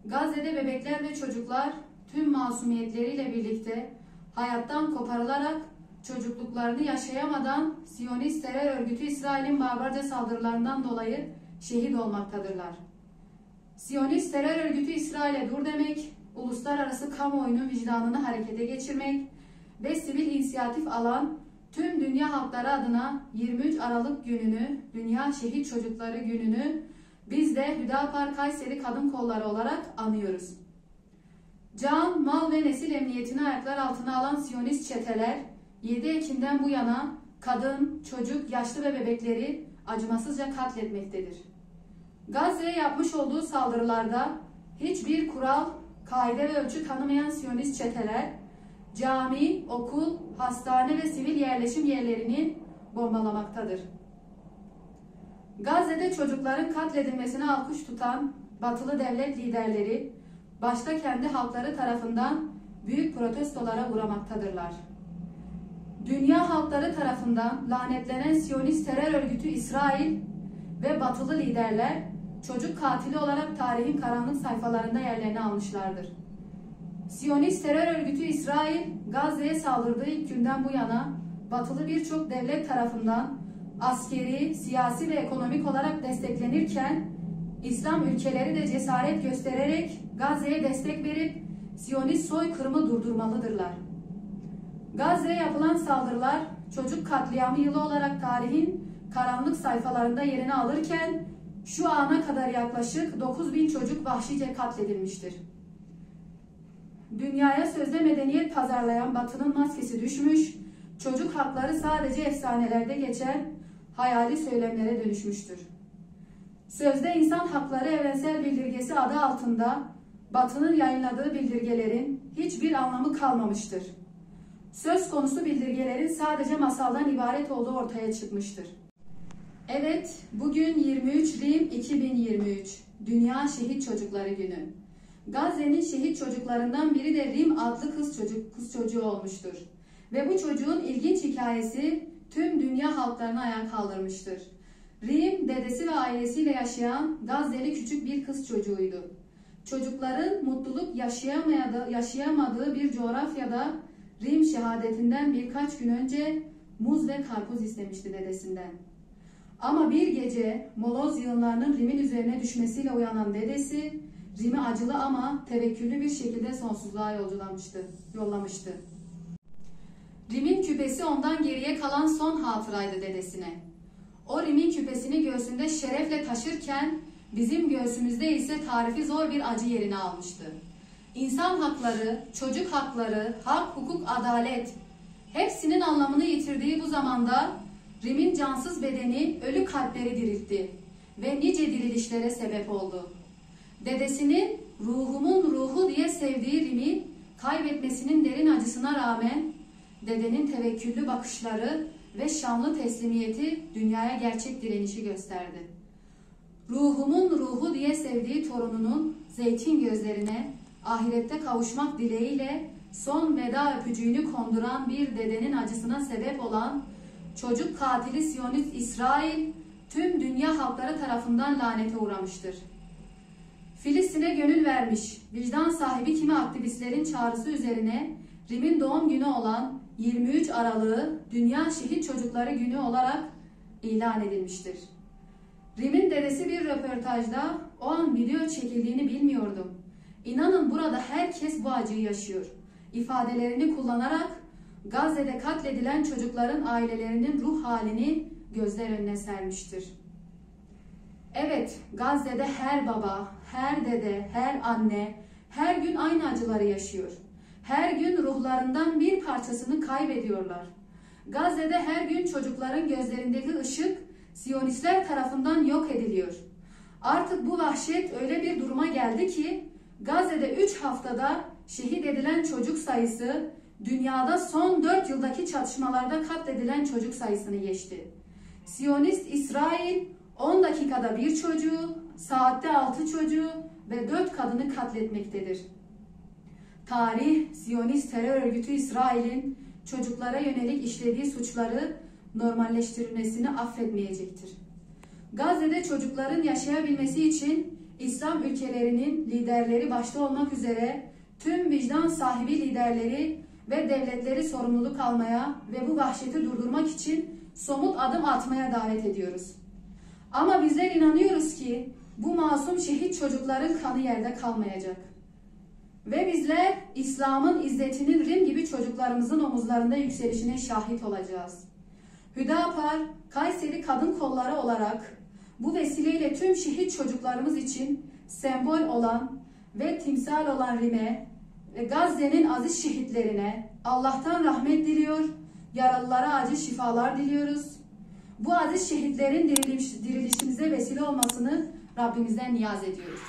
Gazze'de bebekler ve çocuklar tüm masumiyetleriyle birlikte hayattan koparılarak çocukluklarını yaşayamadan Siyonist terör örgütü İsrail'in barbarca saldırılarından dolayı şehit olmaktadırlar. Siyonist terör örgütü İsrail'e dur demek, uluslararası kamuoyunun vicdanını harekete geçirmek ve sivil inisiyatif alan tüm dünya halkları adına 23 Aralık gününü, Dünya Şehit Çocukları Günü'nü biz de Hüdapar Kayseri Kadın Kolları olarak anıyoruz. Can, mal ve nesil emniyetini ayaklar altına alan Siyonist çeteler 7 Ekim'den bu yana kadın, çocuk, yaşlı ve bebekleri acımasızca katletmektedir. Gazze'ye yapmış olduğu saldırılarda hiçbir kural, kaide ve ölçü tanımayan Siyonist çeteler cami, okul, hastane ve sivil yerleşim yerlerini bombalamaktadır. Gazze'de çocukların katledilmesine alkış tutan batılı devlet liderleri başta kendi halkları tarafından büyük protestolara uğramaktadırlar. Dünya halkları tarafından lanetlenen Siyonist terör örgütü İsrail ve batılı liderler çocuk katili olarak tarihin karanlık sayfalarında yerlerini almışlardır. Siyonist terör örgütü İsrail, Gazze'ye saldırdığı ilk günden bu yana batılı birçok devlet tarafından askeri, siyasi ve ekonomik olarak desteklenirken İslam ülkeleri de cesaret göstererek Gazze'ye destek verip Siyonist soykırımı durdurmalıdırlar. Gazze'ye yapılan saldırılar çocuk katliamı yılı olarak tarihin karanlık sayfalarında yerini alırken şu ana kadar yaklaşık 9.000 çocuk vahşice katledilmiştir. Dünyaya sözde medeniyet pazarlayan Batı'nın maskesi düşmüş, çocuk hakları sadece efsanelerde geçen hayali söylemlere dönüşmüştür. Sözde insan hakları evrensel bildirgesi adı altında Batı'nın yayınladığı bildirgelerin hiçbir anlamı kalmamıştır. Söz konusu bildirgelerin sadece masaldan ibaret olduğu ortaya çıkmıştır. Evet, bugün 23 Rim 2023, Dünya Şehit Çocukları Günü. Gazze'nin şehit çocuklarından biri de Rim adlı kız çocuğu olmuştur. Ve bu çocuğun ilginç hikayesi tüm dünya halklarını ayağa kaldırmıştır. Rim, dedesi ve ailesiyle yaşayan Gazze'li küçük bir kız çocuğuydu. Çocukların mutluluk yaşayamadığı bir coğrafyada Rim şehadetinden birkaç gün önce muz ve karpuz istemişti dedesinden. Ama bir gece moloz yığınlarının Rim'in üzerine düşmesiyle uyanan dedesi, Rim'i acılı ama tevekküllü bir şekilde sonsuzluğa yollamıştı. Rim'in küpesi ondan geriye kalan son hatıraydı dedesine. O Rim'in küpesini göğsünde şerefle taşırken bizim göğsümüzde ise tarifi zor bir acı yerini almıştı. İnsan hakları, çocuk hakları, hak, hukuk, adalet hepsinin anlamını yitirdiği bu zamanda Rim'in cansız bedeni ölü kalpleri diriltti ve nice dirilişlere sebep oldu. Dedesinin ruhumun ruhu diye sevdiği Rim'i kaybetmesinin derin acısına rağmen dedenin tevekküllü bakışları ve şanlı teslimiyeti dünyaya gerçek direnişi gösterdi. Ruhumun ruhu diye sevdiği torununun zeytin gözlerine ahirette kavuşmak dileğiyle son veda öpücüğünü konduran bir dedenin acısına sebep olan çocuk katili Siyonist İsrail tüm dünya halkları tarafından lanete uğramıştır. Filistin'e gönül vermiş, vicdan sahibi kimi aktivistlerin çağrısı üzerine Rim'in doğum günü olan 23 Aralık'ı Dünya Şehit Çocukları Günü olarak ilan edilmiştir. Rim'in dedesi bir röportajda o an video çekildiğini bilmiyordum. İnanın burada herkes bu acıyı yaşıyor ifadelerini kullanarak Gazze'de katledilen çocukların ailelerinin ruh halini gözler önüne sermiştir. Evet, Gazze'de her baba, her dede, her anne her gün aynı acıları yaşıyor. Her gün ruhlarından bir parçasını kaybediyorlar. Gazze'de her gün çocukların gözlerindeki ışık Siyonistler tarafından yok ediliyor. Artık bu vahşet öyle bir duruma geldi ki Gazze'de 3 haftada şehit edilen çocuk sayısı dünyada son 4 yıldaki çatışmalarda katledilen çocuk sayısını geçti. Siyonist İsrail 10 dakikada bir çocuğu, saatte 6 çocuğu ve 4 kadını katletmektedir. Tarih, Siyonist terör örgütü İsrail'in çocuklara yönelik işlediği suçları normalleştirilmesini affetmeyecektir. Gazze'de çocukların yaşayabilmesi için İslam ülkelerinin liderleri başta olmak üzere tüm vicdan sahibi liderleri ve devletleri sorumluluk almaya ve bu vahşeti durdurmak için somut adım atmaya davet ediyoruz. Ama bizler inanıyoruz ki bu masum şehit çocukların kanı yerde kalmayacak. Ve bizler İslam'ın izzetinin Rim gibi çocuklarımızın omuzlarında yükselişine şahit olacağız. Hüdapar, Kayseri Kadın Kolları olarak bu vesileyle tüm şehit çocuklarımız için sembol olan ve timsal olan Rim'e ve Gazze'nin aziz şehitlerine Allah'tan rahmet diliyor, yaralılara acil şifalar diliyoruz. Bu aziz şehitlerin dirilişimize vesile olmasını Rabbimizden niyaz ediyoruz.